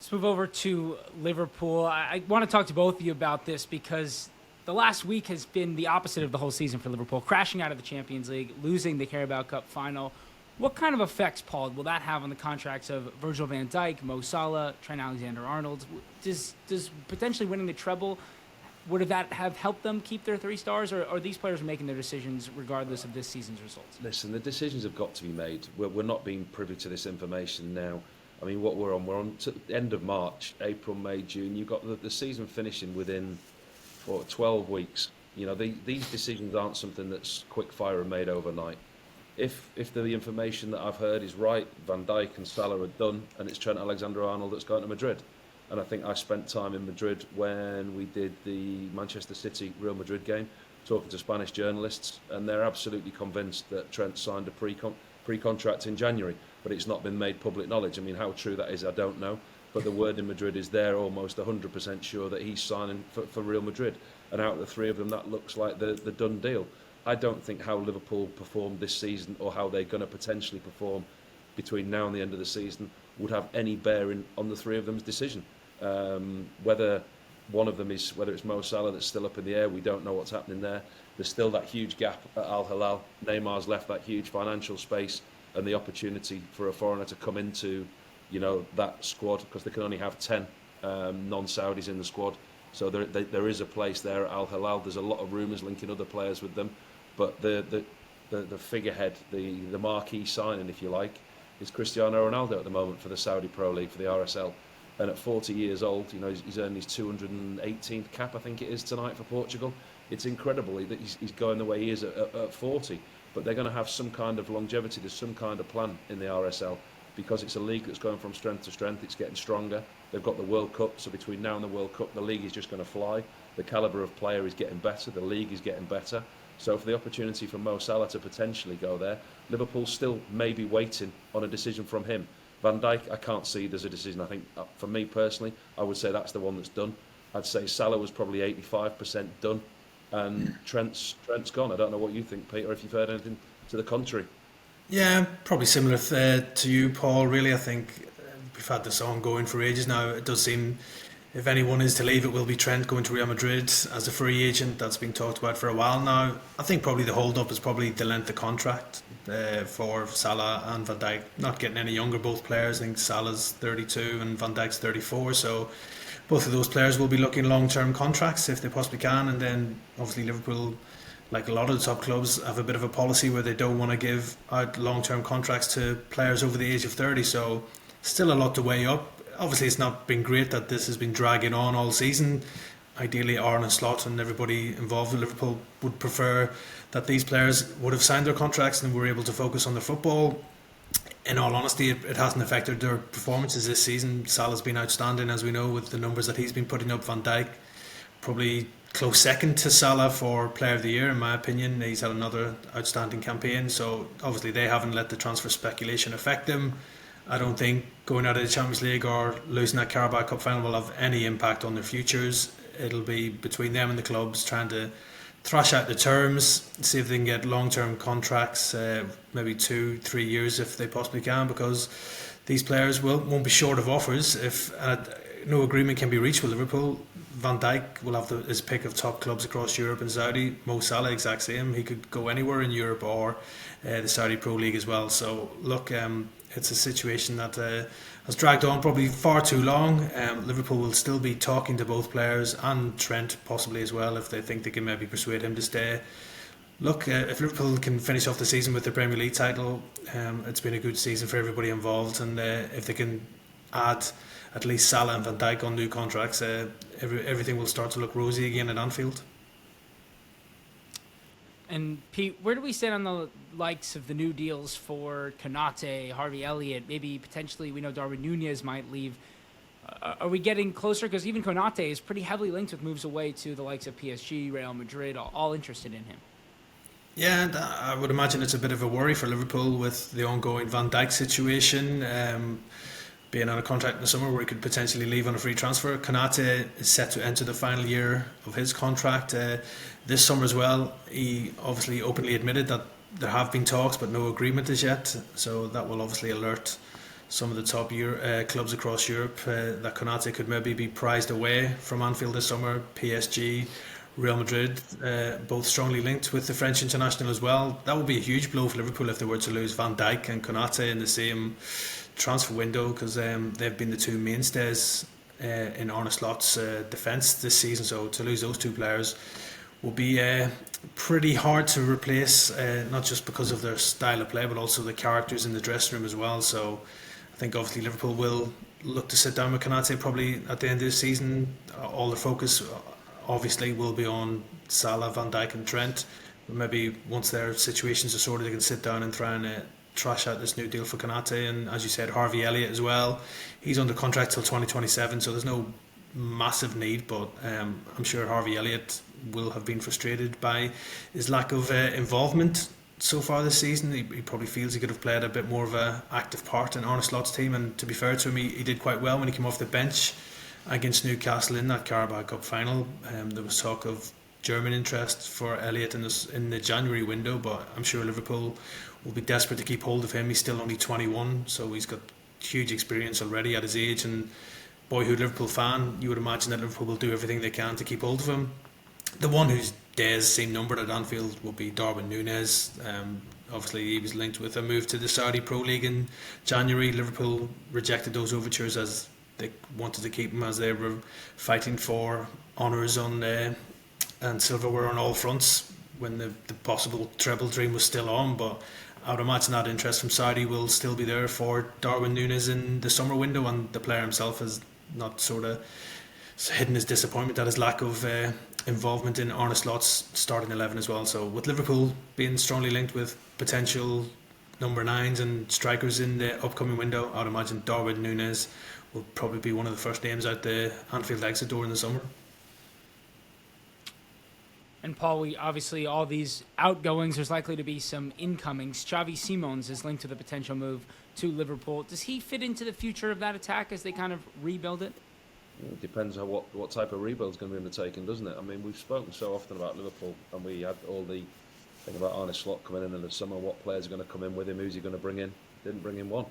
Let's move over to Liverpool. I want to talk to both of you about this because the last week has been the opposite of the whole season for Liverpool, crashing out of the Champions League, losing the Carabao Cup final. What kind of effects, Paul, will that have on the contracts of Virgil van Dijk, Mo Salah, Trent Alexander-Arnold? Does potentially winning the treble, would that have helped them keep their 3 stars, or are these players making their decisions regardless of this season's results? Listen, the decisions have got to be made. We're not being privy to this information now. I mean, we're on to the end of March, April, May, June. You've got the season finishing within 12 weeks. You know, these decisions aren't something that's quick fire and made overnight. If the information that I've heard is right, Van Dijk and Salah are done, and it's Trent Alexander-Arnold that's going to Madrid. And I think I spent time in Madrid when we did the Manchester City Real Madrid game, talking to Spanish journalists, and they're absolutely convinced that Trent signed a pre-contract in January, but it's not been made public knowledge. I mean, how true that is, I don't know. But the word in Madrid is they're almost 100% sure that he's signing for Real Madrid. And out of the 3 of them, that looks like the done deal. I don't think how Liverpool performed this season or how they're going to potentially perform between now and the end of the season would have any bearing on the 3 of them's decision. Whether one of them is, whether it's Mo Salah that's still up in the air, we don't know what's happening there. There's still that huge gap at Al Hilal. Neymar's left that huge financial space and the opportunity for a foreigner to come into, you know, that squad, because they can only have 10 non-Saudis in the squad. So there is a place there at Al Hilal. There's a lot of rumours linking other players with them, but the figurehead, the marquee signing, if you like, is Cristiano Ronaldo at the moment for the Saudi Pro League, for the RSL. And at 40 years old, you know, he's earned his 218th cap, I think it is, tonight for Portugal. It's incredible that he's going the way he is at 40. But they're going to have some kind of longevity. There's some kind of plan in the RSL because it's a league that's going from strength to strength. It's getting stronger. They've got the World Cup, so between now and the World Cup, the league is just going to fly. The calibre of player is getting better. The league is getting better. So for the opportunity for Mo Salah to potentially go there, Liverpool still may be waiting on a decision from him. Van Dijk, I can't see there's a decision. I think, for me personally, I would say that's the one that's done. I'd say Salah was probably 85% done, and Trent's gone. I don't know what you think, Peter, if you've heard anything to the contrary. Yeah, probably similar to you, Paul. Really, I think we've had this ongoing for ages now. It does seem, if anyone is to leave, it will be Trent going to Real Madrid as a free agent. That's been talked about for a while now. I think probably the hold-up is probably the length of contract for Salah and Van Dijk. Not getting any younger, both players. I think Salah's 32 and Van Dijk's 34. So both of those players will be looking long-term contracts if they possibly can. And then obviously Liverpool, like a lot of the top clubs, have a bit of a policy where they don't want to give out long-term contracts to players over the age of 30. So still a lot to weigh up. Obviously, it's not been great that this has been dragging on all season. Ideally, Arne Slot and everybody involved with Liverpool would prefer that these players would have signed their contracts and were able to focus on their football. In all honesty, it hasn't affected their performances this season. Salah's been outstanding, as we know, with the numbers that he's been putting up. Van Dijk, probably close second to Salah for Player of the Year, in my opinion. He's had another outstanding campaign. So obviously, they haven't let the transfer speculation affect them. I don't think going out of the Champions League or losing that Carabao Cup final will have any impact on their futures. It'll be between them and the clubs trying to thrash out the terms, see if they can get long-term contracts, maybe 2-3 years if they possibly can, because these players won't be short of offers. If no agreement can be reached with Liverpool, Van Dijk will have his pick of top clubs across Europe and Saudi. Mo Salah, exact same. He could go anywhere in Europe or the Saudi Pro League as well. So look, it's a situation that has dragged on probably far too long. Liverpool will still be talking to both players and Trent possibly as well if they think they can maybe persuade him to stay. Look, if Liverpool can finish off the season with the Premier League title, it's been a good season for everybody involved, and if they can add at least Salah and Van Dijk on new contracts, everything will start to look rosy again at Anfield. And Pete, where do we stand on the likes of the new deals for Konate, Harvey Elliott, maybe potentially we know Darwin Nunez might leave? Are we getting closer? Because even Konate is pretty heavily linked with moves away to the likes of PSG, Real Madrid, all interested in him. Yeah, and I would imagine it's a bit of a worry for Liverpool with the ongoing Van Dijk situation, being on a contract in the summer where he could potentially leave on a free transfer. Konate is set to enter the final year of his contract this summer as well. He obviously openly admitted that there have been talks but no agreement as yet, so that will obviously alert some of the top clubs across Europe, that Konate could maybe be prized away from Anfield this summer. PSG, Real Madrid, both strongly linked with the French international as well. That would be a huge blow for Liverpool if they were to lose Van Dijk and Konate in the same transfer window, because they've been the two mainstays in Arne Slot's defence this season. So to lose those two players will be pretty hard to replace, not just because of their style of play, but also the characters in the dressing room as well. So I think obviously Liverpool will look to sit down with Konate probably at the end of the season. All the focus obviously will be on Salah, Van Dijk and Trent. But maybe once their situations are sorted, they can sit down and try and trash out this new deal for Konate. And as you said, Harvey Elliott as well. He's under contract till 2027, so there's no massive need, but I'm sure Harvey Elliott will have been frustrated by his lack of involvement so far this season. He probably feels he could have played a bit more of an active part in Arne Slot's team, and to be fair to him, he did quite well when he came off the bench against Newcastle in that Carabao Cup final. There was talk of German interest for Elliott in the January window, but I'm sure Liverpool will be desperate to keep hold of him. He's still only 21, so he's got huge experience already at his age, and boyhood Liverpool fan, you would imagine that Liverpool will do everything they can to keep hold of him. The one whose days seem numbered at Anfield will be Darwin Núñez. Obviously he was linked with a move to the Saudi Pro League in January. Liverpool rejected those overtures as they wanted to keep him, as they were fighting for honours on and silverware on all fronts when the possible treble dream was still on. But I would imagine that interest from Saudi will still be there for Darwin Núñez in the summer window, and the player himself has not sort of hidden his disappointment at his lack of involvement in Arne Slot's starting 11 as well. So with Liverpool being strongly linked with potential number 9s and strikers in the upcoming window, I would imagine Darwin Núñez will probably be one of the first names out the Anfield exit door in the summer. And Paul, we obviously all these outgoings, there's likely to be some incomings. Xavi Simons is linked to the potential move to Liverpool. Does he fit into the future of that attack as they kind of rebuild it? It depends on what type of rebuild is going to be undertaken, doesn't it? I mean, we've spoken so often about Liverpool, and we had all the thing about Arne Slot coming in the summer, what players are going to come in with him, who's he going to bring in. Didn't bring in one.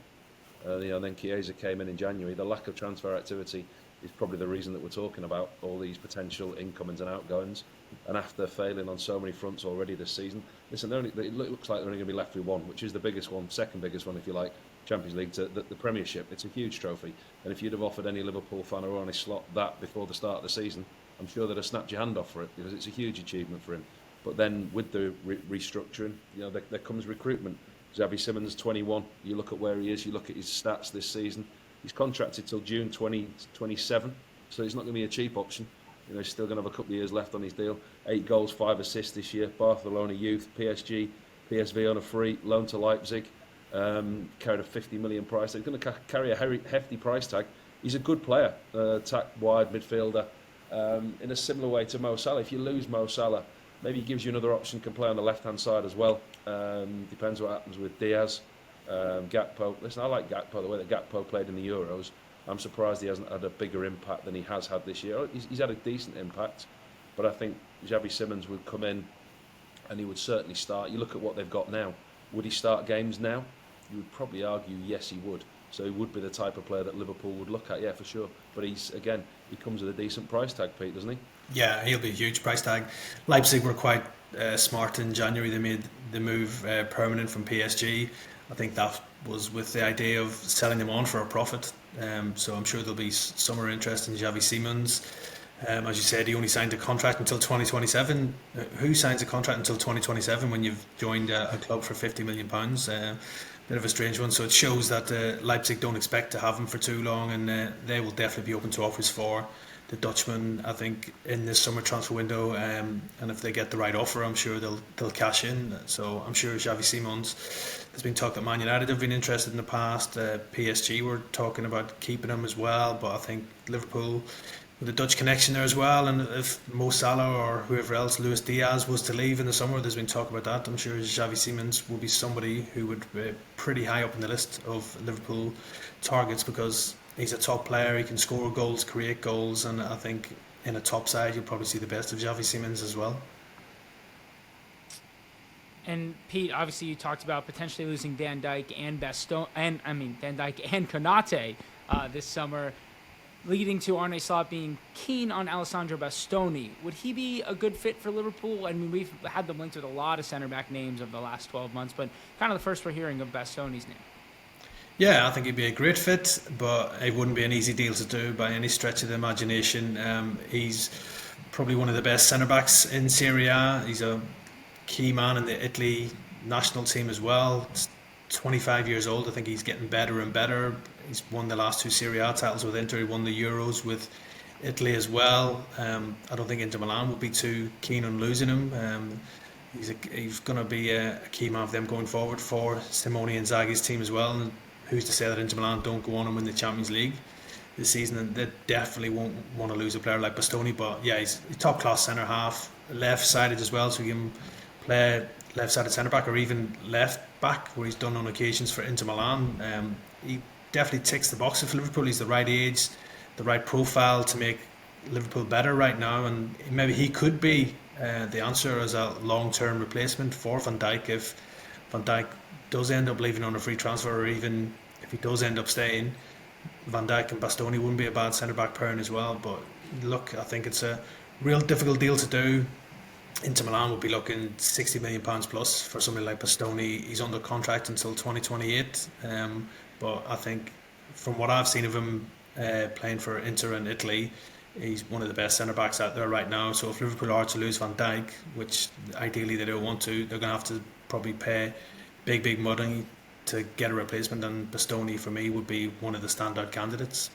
Then Chiesa came in January. The lack of transfer activity is probably the reason that we're talking about all these potential incomings and outgoings. And after failing on so many fronts already this season, listen, it looks like they're only going to be left with one, which is the biggest one, second biggest one, if you like, Champions League, to the Premiership. It's a huge trophy. And if you'd have offered any Liverpool fan or Arne Slot that before the start of the season, I'm sure they'd have snapped your hand off for it, because it's a huge achievement for him. But then with the restructuring, there comes recruitment. Xavi Simons, 21. You look at where he is, you look at his stats this season. He's contracted till June 2027, so he's not going to be a cheap option. He's still going to have a couple of years left on his deal. 8 goals, 5 assists this year. Barcelona youth, PSG, PSV on a free, loan to Leipzig. Carried a 50 million price tag. He's going to carry a hefty price tag. He's a good player, attack wide midfielder. In a similar way to Mo Salah. If you lose Mo Salah, maybe he gives you another option, can play on the left-hand side as well. Depends what happens with Diaz. Gakpo. Listen, I like Gakpo, the way that Gakpo played in the Euros. I'm surprised he hasn't had a bigger impact than he has had this year. He's had a decent impact, but I think Xavi Simons would come in and he would certainly start. You look at what they've got now. Would he start games now? You would probably argue yes, he would. So he would be the type of player that Liverpool would look at, yeah, for sure. But he comes with a decent price tag, Pete, doesn't he? Yeah, he'll be a huge price tag. Leipzig were quite smart in January. They made the move permanent from PSG. I think that was with the idea of selling them on for a profit. So I'm sure there'll be summer interest in Xavi Simons. As you said, he only signed a contract until 2027. Who signs a contract until 2027 when you've joined a club for £50 million? Bit of a strange one. So it shows that Leipzig don't expect to have him for too long, and they will definitely be open to offers for the Dutchman, I think, in this summer transfer window. And if they get the right offer, I'm sure they'll cash in. So I'm sure Xavi Simons has been talked that Man United have been interested in the past. PSG were talking about keeping him as well, but I think Liverpool, with a Dutch connection there as well, and if Mo Salah or whoever else, Luis Diaz, was to leave in the summer, there's been talk about that. I'm sure Xavi Simons will be somebody who would be pretty high up in the list of Liverpool targets, because he's a top player. He can score goals, create goals, and I think in a top side you'll probably see the best of Xavi Simons as well. And Pete, obviously, you talked about potentially losing Van Dijk and Van Dijk and Konate this summer, leading to Arne Slot being keen on Alessandro Bastoni. Would he be a good fit for Liverpool? I mean, we've had them linked with a lot of center-back names over the last 12 months, but kind of the first we're hearing of Bastoni's name. Yeah, I think he'd be a great fit, but it wouldn't be an easy deal to do by any stretch of the imagination. He's probably one of the best centre backs in Serie A. He's a key man in the Italy national team as well. He's 25 years old. I think he's getting better and better. He's won the last two Serie A titles with Inter. He won the Euros with Italy as well. I don't think Inter Milan would be too keen on losing him. He's going to be a key man for them going forward for Simone Inzaghi's team as well. And who's to say that Inter Milan don't go on and win the Champions League this season? And they definitely won't want to lose a player like Bastoni. But yeah, he's a top class centre half, left sided as well, so he can play left sided centre back or even left back, where he's done on occasions for Inter Milan. He definitely ticks the boxes for Liverpool. He's the right age, the right profile to make Liverpool better right now, and maybe he could be the answer as a long-term replacement for Van Dijk if Van Dijk does end up leaving on a free transfer, or even if he does end up staying. Van Dijk and Bastoni wouldn't be a bad centre-back pairing as well. But look, I think it's a real difficult deal to do. Inter Milan would be looking £60 million plus for somebody like Bastoni. He's under contract until 2028. But I think from what I've seen of him playing for Inter in Italy, he's one of the best centre-backs out there right now. So if Liverpool are to lose Van Dijk, which ideally they don't want to, they're going to have to probably pay big money to get a replacement, and Bastoni for me would be one of the standout candidates.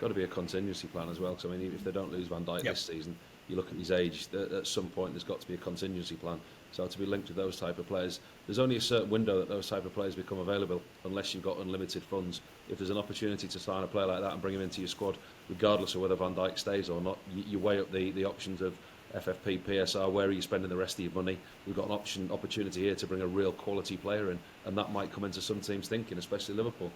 Got to be a contingency plan as well, because I mean, if they don't lose Van Dijk this season, you look at his age, at some point there's got to be a contingency plan. So to be linked to those type of players, there's only a certain window that those type of players become available, unless you've got unlimited funds. If there's an opportunity to sign a player like that and bring him into your squad, regardless of whether Van Dijk stays or not, you weigh up the options of FFP, PSR, where are you spending the rest of your money? We've got an opportunity here to bring a real quality player in, and that might come into some teams' thinking, especially Liverpool.